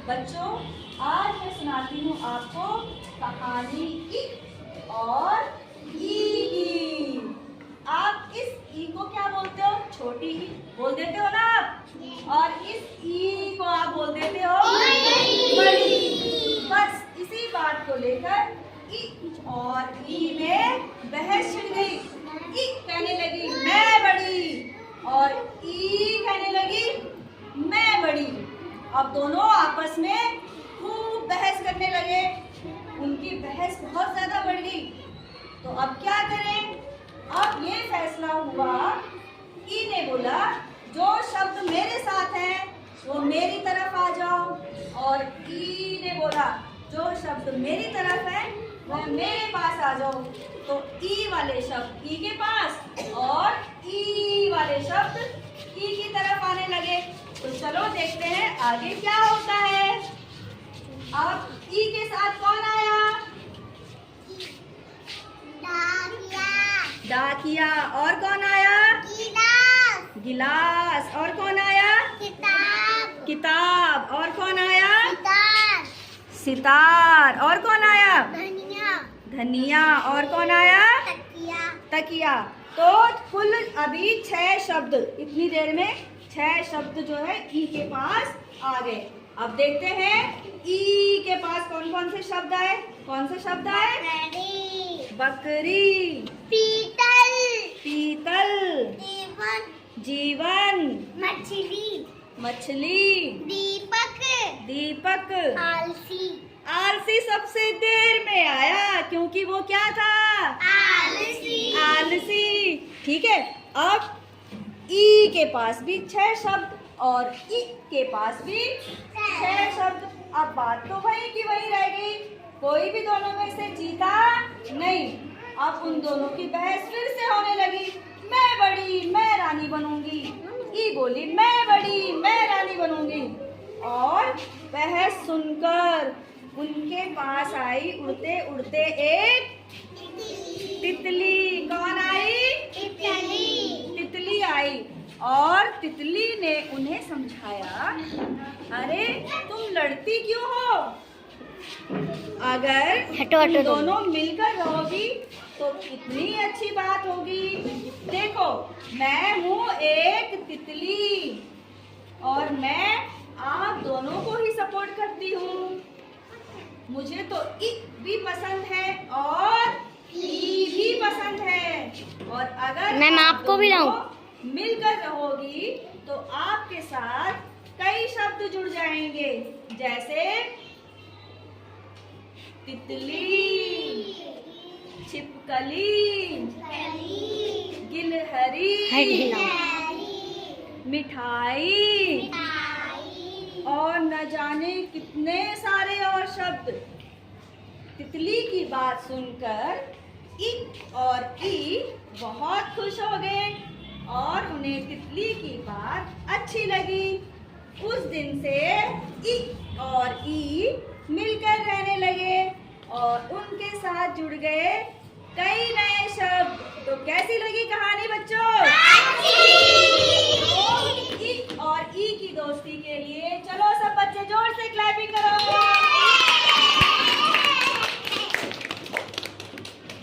बच्चों, आज मैं सुनाती हूँ आपको कहानी इ और ई की। आप इस ई को क्या बोलते हो? छोटी ई बोल देते हो ना आप, और इस ई को आप बोल देते हो बड़ी। बस इसी बात को लेकर ई और ई में बहस छिड़ गई। ई कहने लगी मैं बड़ी, और ई कहने लगी मैं बड़ी। अब दोनों आपस में खूब बहस करने लगे। उनकी बहस बहुत ज्यादा बढ़ गई। तो अब क्या करें? अब ये फैसला हुआ, ई ने बोला जो शब्द मेरे साथ है वो मेरी तरफ आ जाओ, और ई ने बोला जो शब्द मेरी तरफ है वह मेरे पास आ जाओ। तो ई वाले शब्द ई के पास और ई वाले शब्द ई की तरफ आने लगे। तो चलो देखते हैं आगे क्या होता है। अब ई के साथ कौन आया? डाकिया। और कौन आया? गिलास। और कौन आया? किताब। और कौन आया? सितार। और कौन आया? धनिया। और कौन आया? तकिया। तो कुल अभी 6 शब्द, इतनी देर में 6 शब्द जो है ई के पास आ गए। अब देखते हैं ई के पास कौन कौन से शब्द आए। कौन से शब्द आए? बकरी, पीतल, जीवन, मछली, दीपक, आलसी सबसे देर में आया क्योंकि वो क्या था? आलसी। ठीक है। अब ई के पास भी 6 शब्द और ई के पास भी 6 शब्द। अब बात तो वही की वही रह गई, कोई भी दोनों में से जीता नहीं। अब उन दोनों की बहस फिर से होने लगी। मैं बड़ी, मैं रानी बनूंगी। ई बोली मैं बड़ी, मैं रानी बनूंगी। और बहस सुनकर उनके पास आई उड़ते उड़ते एक तितली। कौन आई? तितली आई। और तितली ने उन्हें समझाया, अरे तुम लड़ती क्यों हो? अगर तुम दोनों मिलकर रहोगी तो कितनी अच्छी बात होगी। देखो, मैं हूँ एक तितली और मैं आप दोनों को ही सपोर्ट करती हूँ। मुझे तो ई भी पसंद है और ई भी पसंद है। और अगर मैम आपको भी लाऊं? मिलकर रहोगी तो आपके साथ कई शब्द जुड़ जाएंगे, जैसे तितली, छिपकली, गिलहरी, मिठाई और न जाने कितने सारे और शब्द। तितली की बात सुनकर ई और ई बहुत खुश हो गए और उन्हें तितली की बात अच्छी लगी। उस दिन से ई और ई मिलकर रहने लगे और उनके साथ जुड़ गए कई नए शब्द। तो कैसे